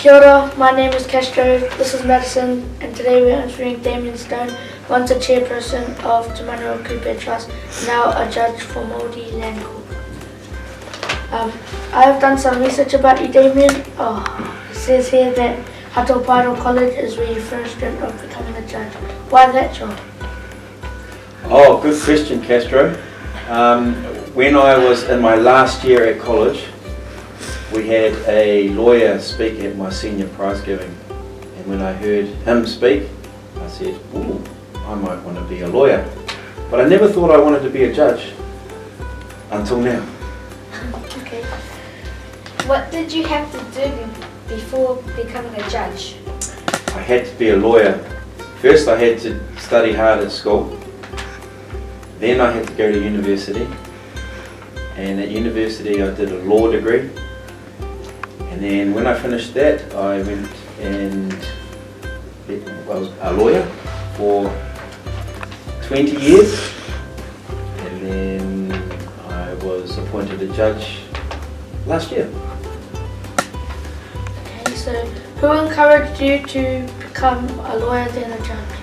Kia ora, my name is Castro, this is Madison, and today we are interviewing Damien Stone, once a chairperson of the Mana O Kupe Trust, now a judge for Māori Land Court. I have done some research about you, Damien. It says here that Hatopairo College is where you first dreamt of becoming a judge. Why that job? Oh, good question, Castro. When I was in my last year at college, we had a lawyer speak at my senior prize giving, and when I heard him speak, I said, ooh, I might want to be a lawyer. But I never thought I wanted to be a judge, until now. Okay. What did you have to do before becoming a judge? I had to be a lawyer. First I had to study hard at school, then I had to go to university, and at university I did a law degree. And then when I finished that, I went and I was a lawyer for 20 years. And then I was appointed a judge last year. Okay, so who encouraged you to become a lawyer then a judge?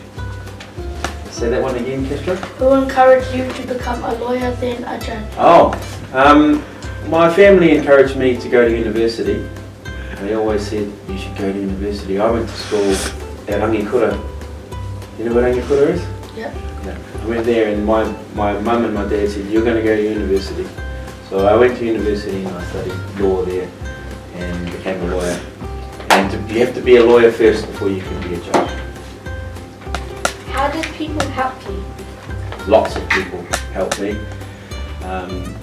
Say that one again, Castro. Who encouraged you to become a lawyer then a judge? My family encouraged me to go to university. They always said you should go to university. I went to school at Rangikura. You know what Rangikura is? Yep. Yeah. I went there and my mum and my dad said, you're going to go to university. So I went to university and I studied law there and became a lawyer. And you have to be a lawyer first before you can be a judge. How did people help you? Lots of people helped me.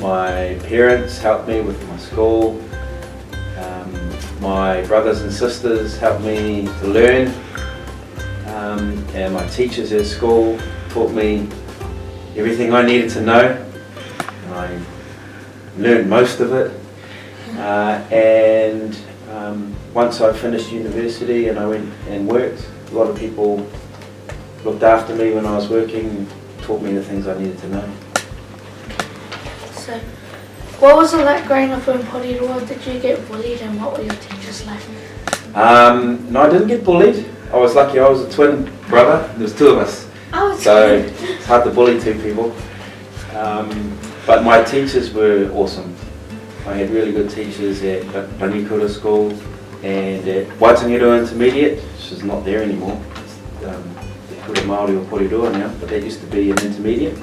My parents helped me with my school. My brothers and sisters helped me to learn, and my teachers at school taught me everything I needed to know, and I learned most of it. Once I finished university and I went and worked, a lot of people looked after me when I was working and taught me the things I needed to know. So, what was it like growing up in Porirua? Did you get bullied and what were your teachers like? No, I didn't get bullied. I was lucky. I was a twin brother. There was two of us. So it's hard to bully two people. But my teachers were awesome. I had really good teachers at Rangikura School and at Waitangiroa Intermediate, which is not there anymore. They call it Mana O Kupe now, but that used to be an intermediate.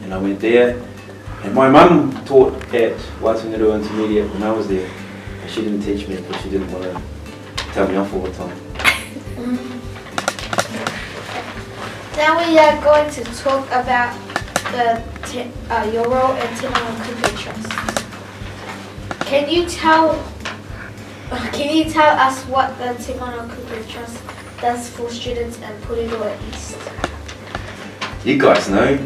And I went there. And my mum taught at Waitangiroa Intermediate when I was there. She didn't teach me because she didn't want to tell me off all the time. Now we are going to talk about your role in Te Mana O Kupe Trust. Can you tell us what the Te Mana O Kupe Trust does for students in Porirua East? You guys know,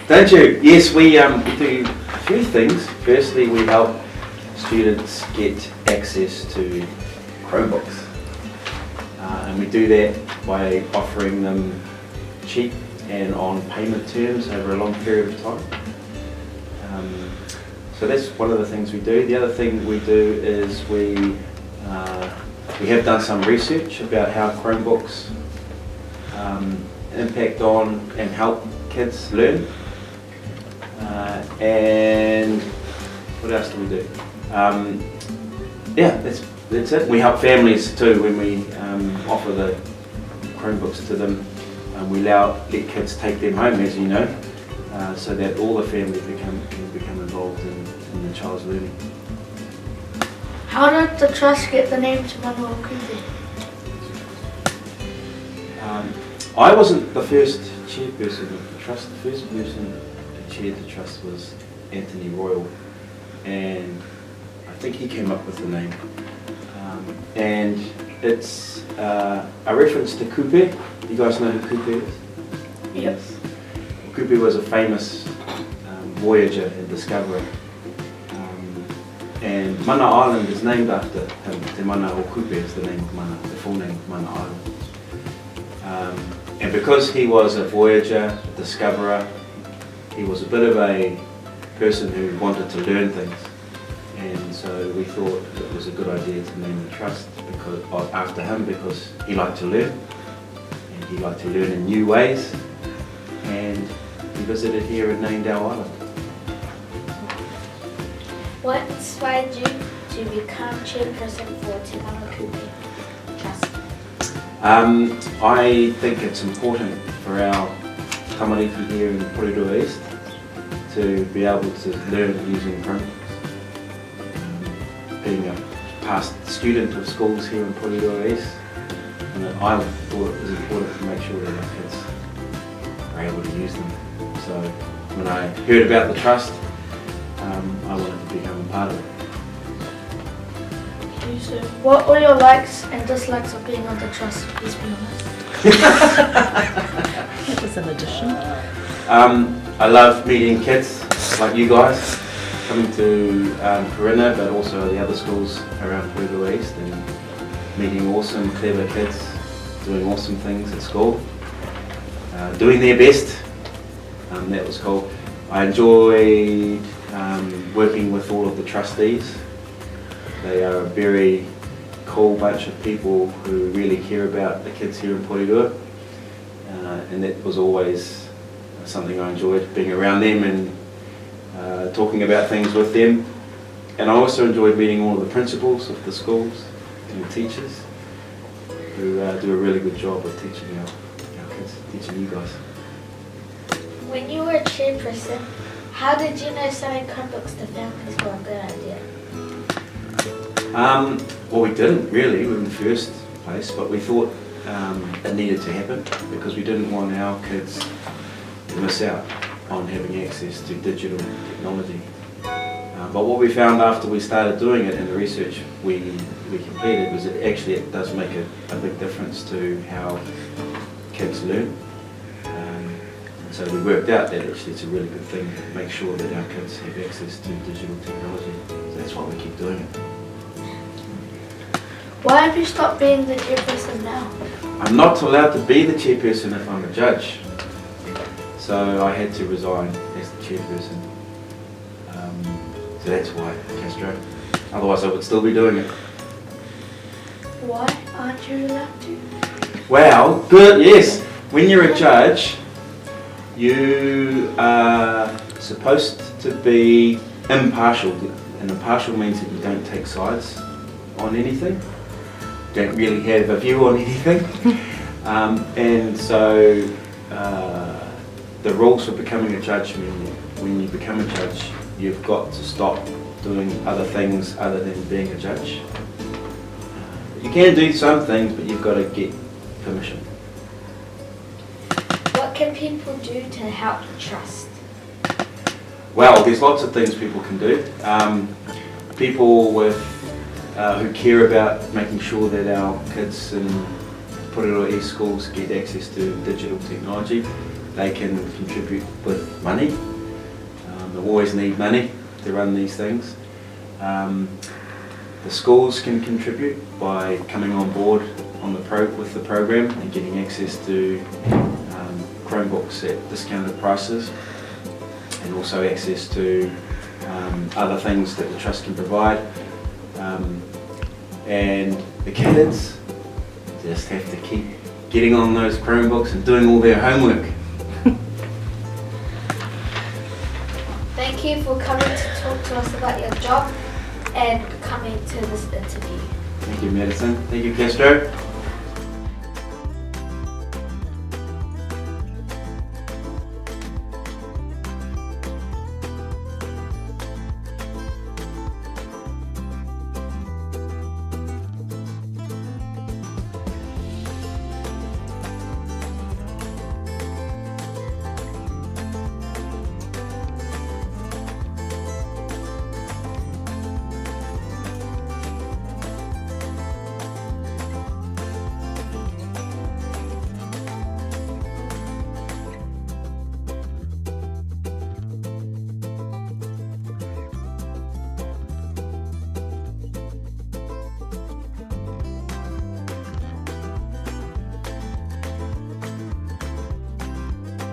don't you? Yes, we do a few things. Firstly, we help students get access to Chromebooks. And we do that by offering them cheap and on payment terms over a long period of time. So that's one of the things we do. The other thing we do is we have done some research about how Chromebooks impact on and help kids learn. And what else do we do? That's it. We help families too when we offer the Chromebooks to them. We let kids take them home, as you know, so that all the family can become involved in the child's learning. How did the trust get the name Te Mana O Kupe? I wasn't the first chairperson of the trust. The first person who chaired the trust was Anthony Royal, and I think he came up with the name. And it's a reference to Kupe. You guys know who Kupe is? Yes. Kupe was a famous voyager and discoverer. And Mana Island is named after him. Te Mana O Kupe is the name of Mana, the full name of Mana Island. And because he was a voyager, a discoverer, he was a bit of a person who wanted to learn things. And so we thought it was a good idea to name the trust after him, because he liked to learn, and he liked to learn in new ways, and he visited here and named our island. What inspired you to become chairperson for Te Mana O Kupe Trust? I think it's important for our tamariki here in Porirua East to be able to learn using Chromebooks. Being a past student of schools here in Porirua East, and I thought it was important to make sure that our kids are able to use them. So when I heard about the trust, I wanted to become a part of it. Okay, so what are your likes and dislikes of being on the trust? Please be honest. That was an addition. I love meeting kids like you guys, coming to Corinna, but also the other schools around Porirua East, and meeting awesome, clever kids, doing awesome things at school, doing their best. That was cool. I enjoyed working with all of the trustees. They are a very cool bunch of people who really care about the kids here in Porirua, and that was always something I enjoyed, being around them and talking about things with them. And I also enjoyed meeting all of the principals of the schools and the teachers who do a really good job of teaching our kids, teaching you guys. When you were a chairperson, how did you know selling Chromebooks to families were a good idea? Well, we didn't really in the first place, but we thought it needed to happen because we didn't want our kids to miss out on having access to digital technology. But what we found after we started doing it and the research we completed was that actually it does make a big difference to how kids learn. So we worked out that actually it's a really good thing to make sure that our kids have access to digital technology. So that's why we keep doing it. Why have you stopped being the chairperson now? I'm not allowed to be the chairperson if I'm a judge. So I had to resign as the chairperson. So that's why, Castro. Otherwise I would still be doing it. Why aren't you allowed to? Well, good, yes. When you're a judge, you are supposed to be impartial. And impartial means that you don't take sides on anything. Don't really have a view on anything. And so the rules for becoming a judge mean that when you become a judge, you've got to stop doing other things other than being a judge. You can do some things, but you've got to get permission. What can people do to help the trust? Well, there's lots of things people can do. People who care about making sure that our kids in Porirua East schools get access to digital technology, they can contribute with money. They always need money to run these things. The schools can contribute by coming on board on with the program and getting access to Chromebooks at discounted prices, and also access to other things that the trust can provide. And the kids just have to keep getting on those Chromebooks and doing all their homework. Thank you for coming to talk to us about your job and coming to this interview. Thank you, Madison. Thank you, Castro.